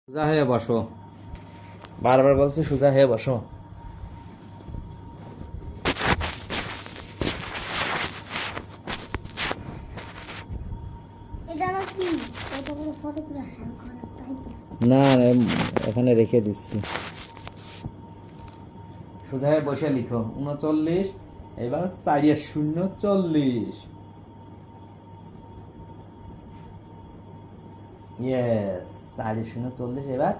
সোজা হয়ে বসো, বারবার বলছি সোজা হয়ে বসো। না এখানে রেখে দিচ্ছি। সোজা হয়ে বসে লিখো 39, এবার 4-0-40। ইয়েস, 4-0-40। এবার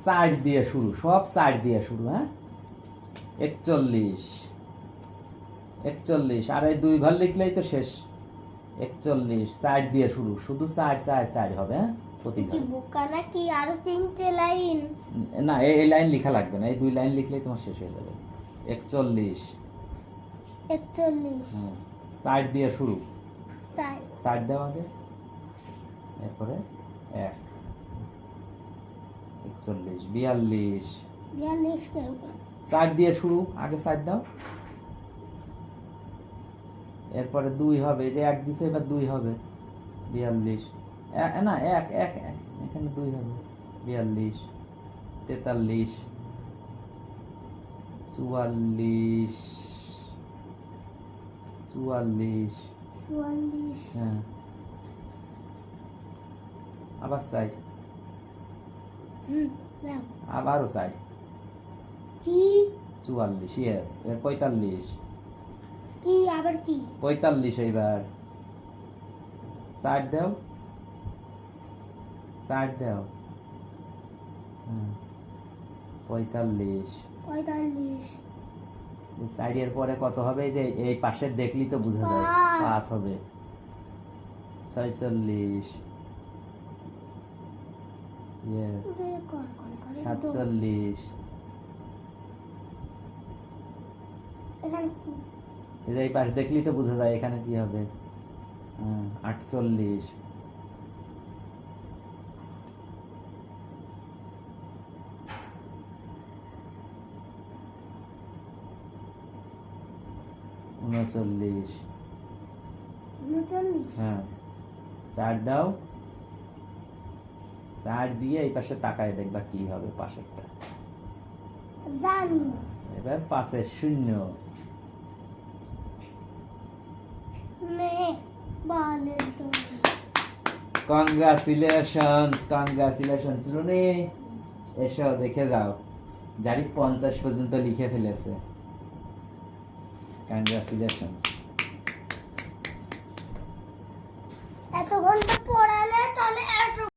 4 দিয়ে শুরু, সব 4 দিয়ে শুরু। হ্যাঁ, 41, আর এই 2 ঘর লিখলেই তো শেষ। 41, 4 দিয়ে শুরু, শুধু 4-4-4 হবে। হ্যাঁ, প্রতি ঘর। নাকি আরো 3টে লাইন? না, এই লাইন লেখা লাগবে না, এই 2 লাইন লিখলেই তোমার শেষ হয়ে যাবে। 41, 4 দিয়ে শুরু, 4 দেওয়া আগে, এরপরে 1, 41, 42, 4 দিয়ে শুরু, আগে 4 দাও, এরপরে 2 হবে, এই যে 1 দিছে, এবার 2 হবে, 42, না 1 এখানে 2 হবে, 42, 43, 44, 44, হ্যাঁ, আবার 4, আবারও 4, 44, ইয়েস। এর 45, কি আবার কি? 45, এইবার 4 দাও, 4 দাও, 45, 4 এর পরে কত হবে? এই যে এই পাশের দেখলি তো বোঝা যায়, 5 হবে, 46, ইয়েস, 47, এই যে এই পাশে দেখলি তো বোঝা যায় এখানে কি হবে। 48, 39, হ্যাঁ, 4 দাও, 4 দিয়ে এই পাশে তাকায় দেখবা কি হবে পাশেরটা। জানি এবার 5-এর 0, কংগ্রাচুলেশনস রুনি। এসো দেখে যাও, জারি 50 পর্যন্ত লিখে ফেলেছে। কংগ্রাচুলেশনস। এত ঘন্টা